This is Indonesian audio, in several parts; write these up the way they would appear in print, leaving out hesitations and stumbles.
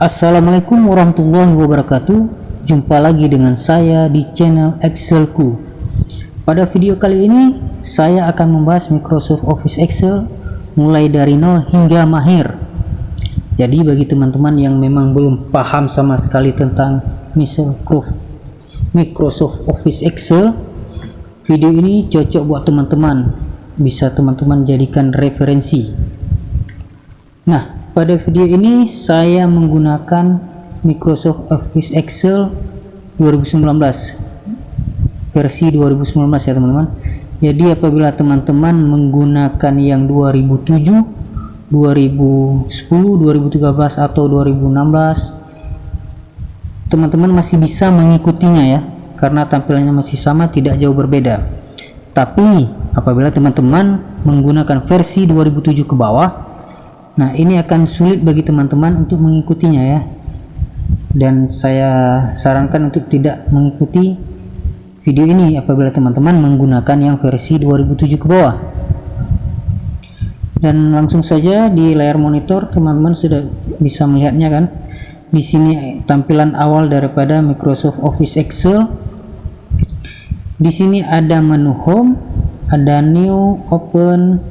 Assalamualaikum warahmatullahi wabarakatuh. Jumpa lagi dengan saya di channel Excelku. Pada video kali ini saya akan membahas Microsoft Office Excel mulai dari nol hingga mahir. Jadi bagi teman-teman yang memang belum paham sama sekali tentang Microsoft Office Excel, video ini cocok buat teman-teman, bisa teman-teman jadikan referensi. Nah, pada video ini saya menggunakan Microsoft Office Excel 2019 versi 2019 ya teman-teman. Jadi apabila teman-teman menggunakan yang 2007, 2010, 2013 atau 2016, teman-teman masih bisa mengikutinya ya, karena tampilannya masih sama, tidak jauh berbeda. Tapi apabila teman-teman menggunakan versi 2007 ke bawah, nah ini akan sulit bagi teman-teman untuk mengikutinya ya, dan saya sarankan untuk tidak mengikuti video ini apabila teman-teman menggunakan yang versi 2007 ke bawah. Dan langsung saja di layar monitor teman-teman sudah bisa melihatnya kan. Di sini tampilan awal daripada Microsoft Office Excel. Di sini ada menu home, ada new, open.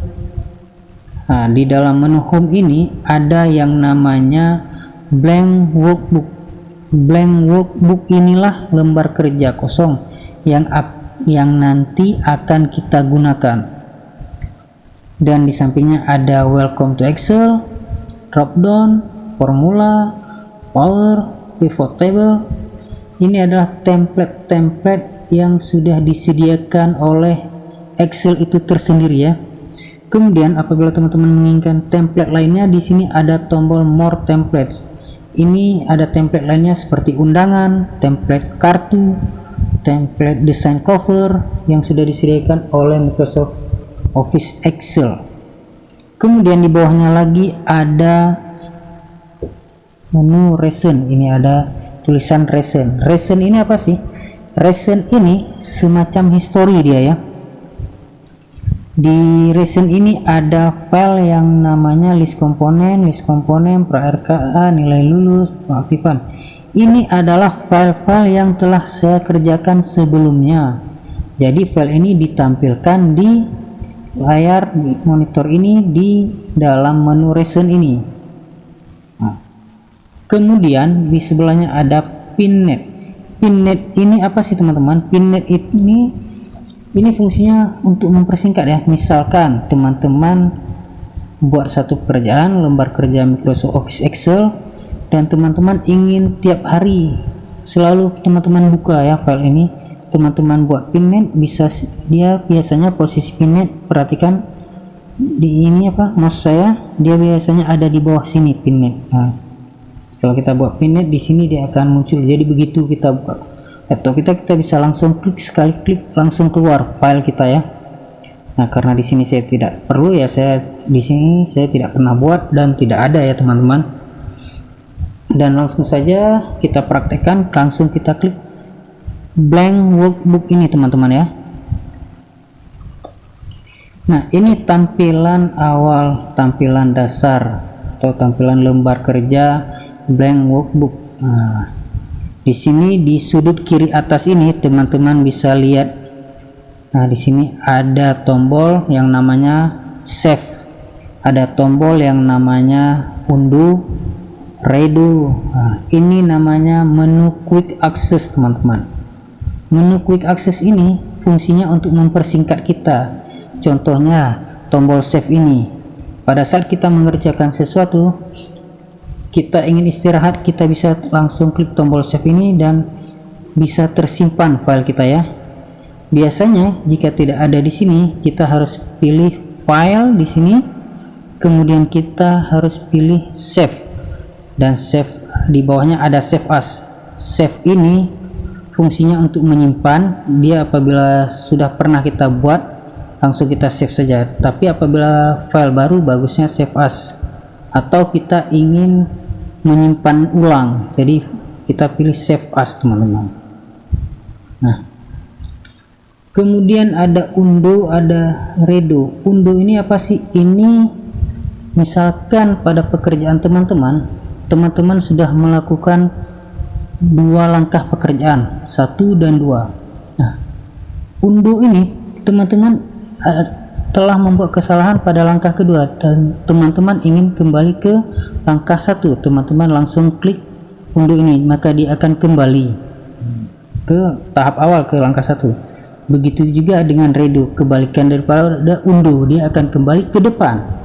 Nah, di dalam menu home ini ada yang namanya blank workbook. Blank workbook inilah lembar kerja kosong yang nanti akan kita gunakan. Dan di sampingnya ada welcome to Excel, drop down, formula, power, pivot table. Ini adalah template-template yang sudah disediakan oleh Excel itu tersendiri ya. Kemudian apabila teman-teman menginginkan template lainnya, di sini ada tombol more templates. Ini ada template lainnya seperti undangan, template kartu, template desain cover yang sudah disediakan oleh Microsoft Office Excel. Kemudian di bawahnya lagi ada menu recent. Ini ada tulisan recent. Recent ini apa sih? Recent ini semacam history dia ya. Di recent ini ada file yang namanya list komponen, pra-RKA, nilai lulus, pengaktifan. Ini adalah file-file yang telah saya kerjakan sebelumnya. Jadi file ini ditampilkan di layar monitor ini di dalam menu recent ini. Nah, kemudian di sebelahnya ada pinnet. Pinnet ini apa sih teman-teman? Pinnet ini fungsinya untuk mempersingkat ya. Misalkan teman-teman buat satu pekerjaan, lembar kerja Microsoft Office Excel, dan teman-teman ingin tiap hari selalu teman-teman buka ya file ini, teman-teman buat pinnet. Bisa dia biasanya posisi pinnet, perhatikan di ini apa mouse saya, dia biasanya ada di bawah sini pinnet. Nah, setelah kita buat pinnet di sini dia akan muncul. Jadi begitu kita buka laptop kita bisa langsung klik, sekali klik langsung keluar file kita ya. Nah, karena di sini saya tidak perlu ya, di sini saya tidak pernah buat dan tidak ada ya teman-teman. Dan langsung saja kita praktekkan, langsung kita klik blank workbook ini teman-teman ya. Nah, ini tampilan awal, tampilan dasar atau tampilan lembar kerja blank workbook. Nah, di sini di sudut kiri atas ini teman-teman bisa lihat. Nah, di sini ada tombol yang namanya save, ada tombol yang namanya undo, redo. Nah, ini namanya menu quick access teman-teman. Menu quick access ini fungsinya untuk mempersingkat kita. Contohnya tombol save ini, pada saat kita mengerjakan sesuatu, kita ingin istirahat, kita bisa langsung klik tombol save ini dan bisa tersimpan file kita ya. Biasanya jika tidak ada di sini, kita harus pilih file di sini, kemudian kita harus pilih save, dan save di bawahnya ada save as. Save ini fungsinya untuk menyimpan. Dia apabila sudah pernah kita buat, langsung kita save saja. Tapi apabila file baru, bagusnya save as. Atau kita ingin menyimpan ulang, jadi kita pilih save as teman-teman. Nah, kemudian ada undo, ada redo. Undo ini apa sih? Ini misalkan pada pekerjaan teman-teman teman-teman sudah melakukan 2 langkah pekerjaan, 1 dan 2. Nah, undo ini teman-teman telah membuat kesalahan pada langkah kedua dan teman-teman ingin kembali ke langkah 1. Teman-teman langsung klik undo ini, maka dia akan kembali ke tahap awal, ke langkah 1. Begitu juga dengan redo, kebalikan daripada undo, dia akan kembali ke depan.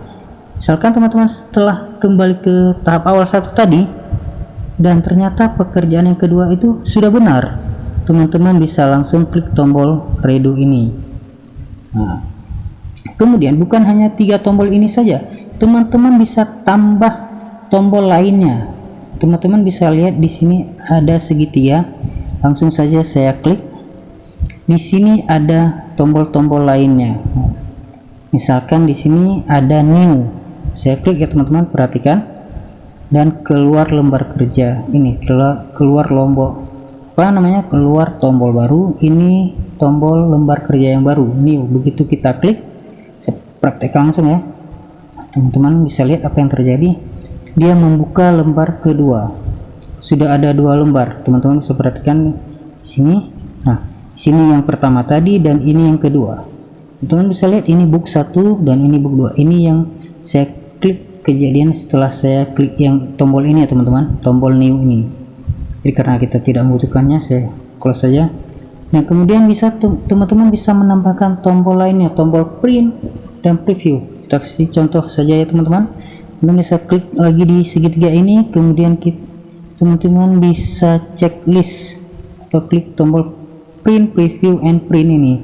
Misalkan teman-teman setelah kembali ke tahap awal 1 tadi dan ternyata pekerjaan yang kedua itu sudah benar, teman-teman bisa langsung klik tombol redo ini. Nah, kemudian bukan hanya 3 tombol ini saja, teman-teman bisa tambah tombol lainnya. Teman-teman bisa lihat di sini ada segitiga, langsung saja saya klik. Di sini ada tombol-tombol lainnya. Misalkan di sini ada new. Saya klik ya teman-teman, perhatikan. Dan keluar lembar kerja. Ini keluar keluar tombol baru. Ini tombol lembar kerja yang baru, new. Begitu kita klik, saya praktekkan langsung ya. Teman-teman bisa lihat apa yang terjadi. Dia membuka lembar kedua. Sudah ada 2 lembar. Teman-teman bisa perhatikan di sini. Nah, sini yang pertama tadi dan ini yang kedua. Teman-teman bisa lihat ini book 1 dan ini book 2. Ini yang saya klik kejadian setelah saya klik yang tombol ini ya teman-teman, tombol new ini. Jadi karena kita tidak membutuhkannya, saya close saja. Nah, kemudian bisa teman-teman bisa menambahkan tombol lainnya, tombol print dan preview. Kita kasih contoh saja ya teman-teman. Teman-teman bisa klik lagi di segitiga ini, kemudian teman-teman bisa checklist atau klik tombol print, preview, and print ini.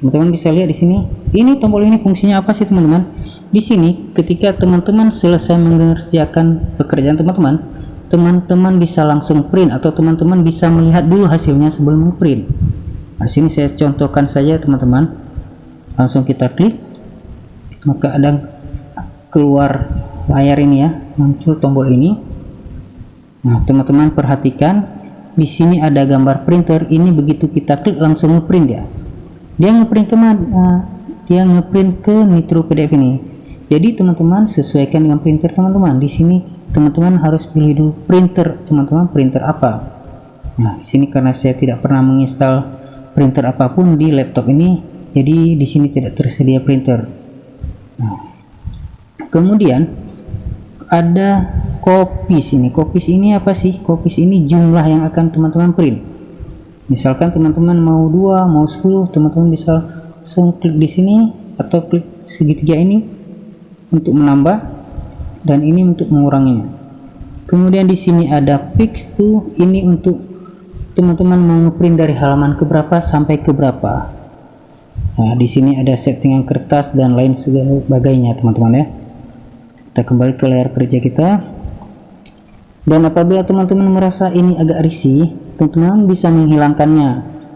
Teman-teman bisa lihat di sini. Ini tombol ini fungsinya apa sih teman-teman? Di sini ketika teman-teman selesai mengerjakan pekerjaan teman-teman bisa langsung print atau teman-teman bisa melihat dulu hasilnya sebelum print. Nah, sini saya contohkan saja teman-teman. Langsung kita klik, maka ada keluar layar ini ya, muncul tombol ini. Nah, teman-teman perhatikan. Di sini ada gambar printer. Ini begitu kita klik langsung ngeprint dia. Dia ngeprint kemana? Dia ngeprint ke Nitro PDF ini. Jadi teman-teman sesuaikan dengan printer teman-teman. Di sini teman-teman harus pilih dulu printer teman-teman, printer apa. Nah, di sini karena saya tidak pernah menginstal printer apapun di laptop ini, jadi di sini tidak tersedia printer. Nah, kemudian ada copies ini. Copies ini apa sih? Copies ini jumlah yang akan teman-teman print. Misalkan teman-teman mau 2, mau 10, teman-teman bisa langsung klik di sini atau klik segitiga ini untuk menambah dan ini untuk menguranginya. Kemudian di sini ada fix to, ini untuk teman-teman mau ngeprint dari halaman keberapa sampai keberapa. Nah, di sini ada settingan kertas dan lain sebagainya teman-teman ya. Kita kembali ke layar kerja kita. Dan apabila teman-teman merasa ini agak risih, teman-teman bisa menghilangkannya.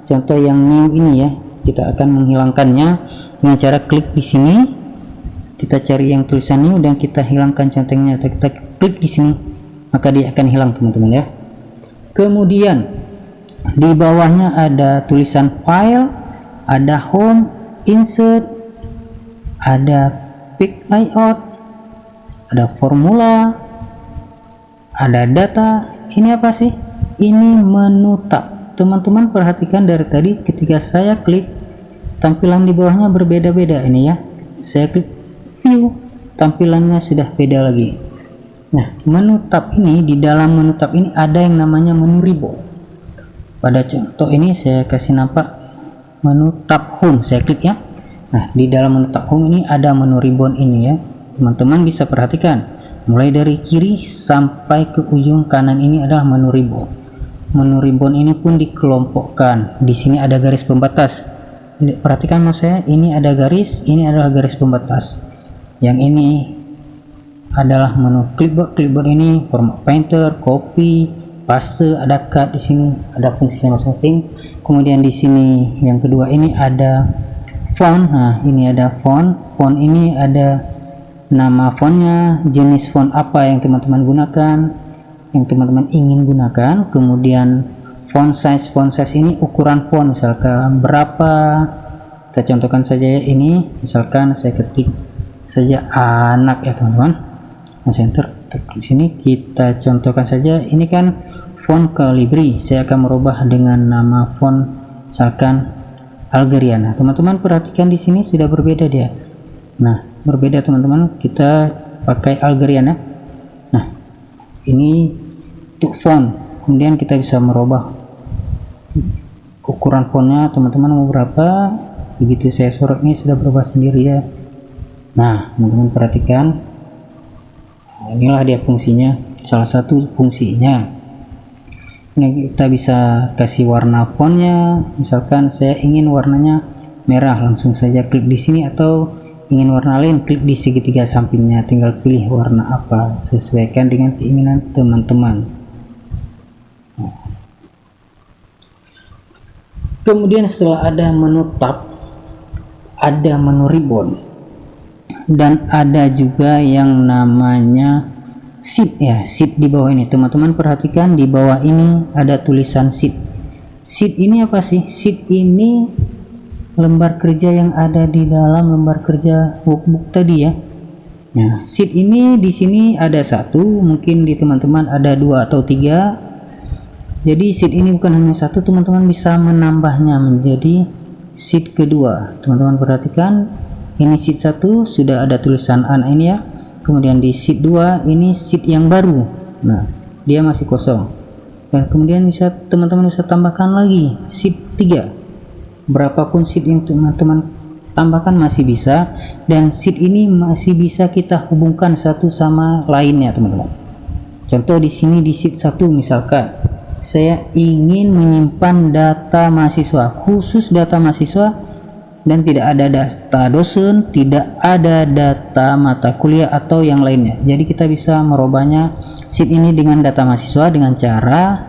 Contoh yang new ini ya, kita akan menghilangkannya dengan cara klik di sini. Kita cari yang tulisan new dan kita hilangkan centengnya. Kita klik di sini, maka dia akan hilang teman-teman ya. Kemudian di bawahnya ada tulisan file, ada home, insert, ada pick layout, ada formula, ada data. Ini apa sih? Ini menu tab. Teman-teman perhatikan dari tadi ketika saya klik, tampilan di bawahnya berbeda-beda ini ya. Saya klik view, tampilannya sudah beda lagi. Nah, menu tab ini, di dalam menu tab ini ada yang namanya menu ribbon. Pada contoh ini saya kasih nampak menu tab home, saya klik ya. Nah, di dalam menu tab home ini ada menu ribbon ini ya. Teman-teman bisa perhatikan, mulai dari kiri sampai ke ujung kanan ini adalah menu ribbon. Menu ribbon ini pun dikelompokkan. Di sini ada garis pembatas. Perhatikan maksud saya, ini ada garis, ini adalah garis pembatas. Yang ini adalah menu clipboard. Clipboard ini format painter, copy, paste, ada cut. Di sini ada fungsinya masing-masing. Kemudian di sini yang kedua ini ada font. Nah, ini ada font. Font ini ada nama fontnya, jenis font apa yang teman-teman gunakan, yang teman-teman ingin gunakan. Kemudian font size ini ukuran font misalkan berapa. Kita contohkan saja ya, ini misalkan saya ketik saja anak ya teman-teman. Nah, enter, Di sini kita contohkan saja, ini kan font Calibri, saya akan merubah dengan nama font misalkan Algeriana. Teman-teman perhatikan di sini sudah berbeda dia. Nah, berbeda teman-teman, kita pakai Algeriana. Nah, ini untuk font. Kemudian kita bisa merubah ukuran fontnya, teman-teman mau berapa. Begitu saya sorot ini sudah berubah sendiri ya. Nah, teman-teman perhatikan. Nah, inilah dia fungsinya, salah satu fungsinya. Ini kita bisa kasih warna fontnya, misalkan saya ingin warnanya merah, langsung saja klik di sini, atau ingin warna lain klik di segitiga sampingnya, tinggal pilih warna apa, sesuaikan dengan keinginan teman-teman. Kemudian setelah ada menu tab, ada menu ribbon, dan ada juga yang namanya sheet ya, sheet di bawah ini. Teman-teman perhatikan di bawah ini ada tulisan sheet. Sheet ini apa sih? Sheet ini lembar kerja yang ada di dalam lembar kerja workbook tadi ya. Nah, sheet ini di sini ada satu, mungkin di teman-teman ada 2 atau 3. Jadi sheet ini bukan hanya satu, teman-teman bisa menambahnya menjadi sheet kedua. Teman-teman perhatikan, ini sheet 1 sudah ada tulisan an ini ya. Kemudian di sheet 2 ini sheet yang baru. Nah, dia masih kosong. Dan kemudian bisa teman-teman bisa tambahkan lagi sheet 3. Berapapun sheet yang teman-teman tambahkan masih bisa, dan sheet ini masih bisa kita hubungkan satu sama lainnya, teman-teman. Contoh di sini di sheet 1 misalkan saya ingin menyimpan data mahasiswa, khusus data mahasiswa, dan tidak ada data dosen, tidak ada data mata kuliah atau yang lainnya. Jadi kita bisa merubahnya sheet ini dengan data mahasiswa dengan cara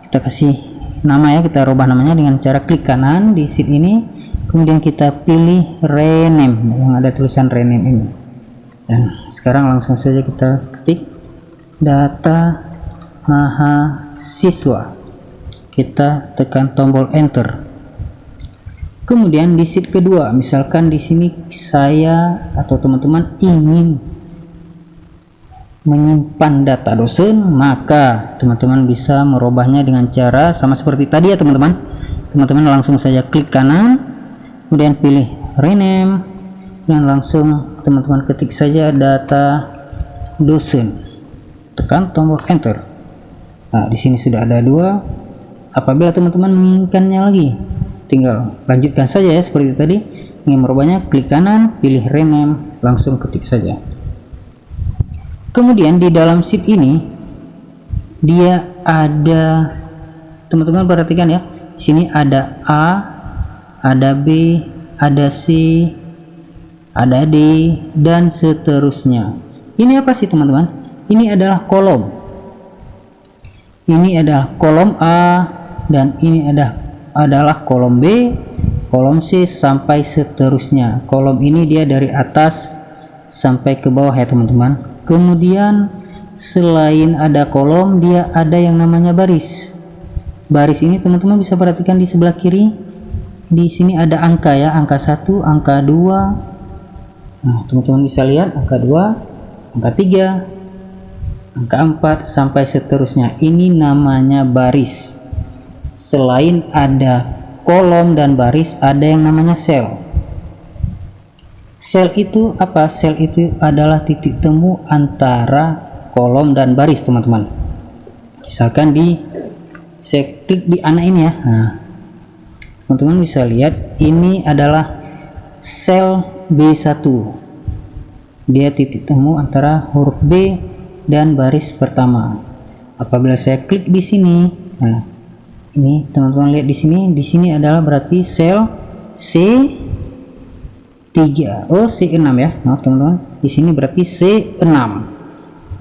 kita kasih nama ya, kita rubah namanya dengan cara klik kanan di sheet ini, kemudian kita pilih rename yang ada tulisan rename ini. Dan sekarang langsung saja kita ketik data mahasiswa, kita tekan tombol enter. Kemudian di sheet kedua, misalkan di sini saya atau teman-teman ingin menyimpan data dosen, maka teman-teman bisa merubahnya dengan cara sama seperti tadi ya teman-teman. Teman-teman langsung saja klik kanan, kemudian pilih rename, dan langsung teman-teman ketik saja data dosen, tekan tombol enter. Nah, di sini sudah ada 2. Apabila teman-teman menginginkannya lagi, tinggal lanjutkan saja ya seperti tadi. Ingin merubahnya, klik kanan, pilih rename, langsung ketik saja. Kemudian di dalam sheet ini dia ada, teman-teman perhatikan ya, di sini ada A, ada B, ada C, ada D, dan seterusnya. Ini apa sih teman-teman? Ini adalah kolom. Ini adalah kolom A, dan ini adalah kolom B, kolom C, sampai seterusnya. Kolom ini dia dari atas sampai ke bawah ya teman-teman. Kemudian selain ada kolom, dia ada yang namanya baris. Baris ini teman-teman bisa perhatikan di sebelah kiri. Di sini ada angka ya, angka 1, angka 2. Nah, teman-teman bisa lihat angka 2, angka 3, angka 4, sampai seterusnya. Ini namanya baris. Selain ada kolom dan baris, ada yang namanya sel. Sel itu apa? Sel itu adalah titik temu antara kolom dan baris teman-teman. Misalkan saya klik di anak ini ya. Nah, teman-teman bisa lihat ini adalah sel B1. Dia titik temu antara huruf B dan baris pertama. Apabila saya klik di sini, nah, ini teman-teman lihat di sini adalah berarti sel C3. Oh, C6 ya. Maaf teman-teman. Di sini berarti C6.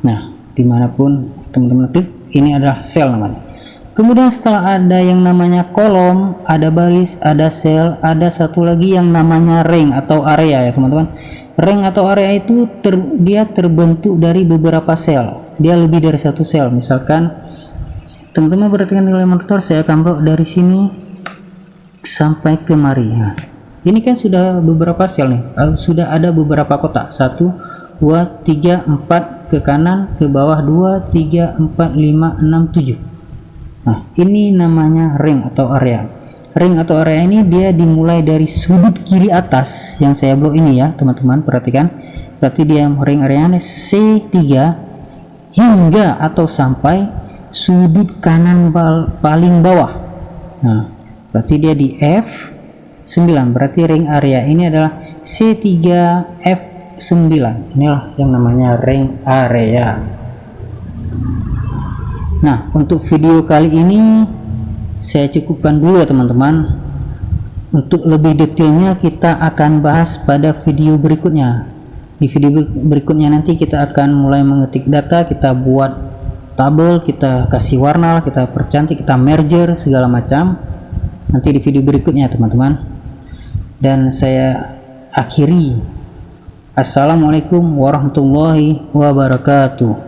Nah, dimanapun teman-teman klik, ini adalah sel namanya. Kemudian setelah ada yang namanya kolom, ada baris, ada sel, ada satu lagi yang namanya rank atau area ya teman-teman. Rank atau area itu dia terbentuk dari beberapa sel. Dia lebih dari satu sel. Misalkan teman-teman perhatikan nilai monitor, saya akan bawa dari sini sampai kemari. Nah, ini kan sudah beberapa sel nih, sudah ada beberapa kotak, 1, 2, 3, 4, ke kanan, ke bawah 2, 3, 4, 5, 6, 7. Nah, ini namanya ring atau area. Ring atau area ini dia dimulai dari sudut kiri atas yang saya blok ini ya, teman-teman, perhatikan. Berarti dia ring areanya C3 hingga atau sampai sudut kanan paling bawah. Nah, berarti dia di F9. Berarti ring area ini adalah C3F9. Inilah yang namanya ring area. Nah, untuk video kali ini saya cukupkan dulu ya teman-teman. Untuk lebih detailnya kita akan bahas pada video berikutnya. Di video berikutnya nanti kita akan mulai mengetik data, kita buat tabel, kita kasih warna, kita percantik, kita merger segala macam. Nanti di video berikutnya teman-teman. Dan saya akhiri. Assalamualaikum warahmatullahi wabarakatuh.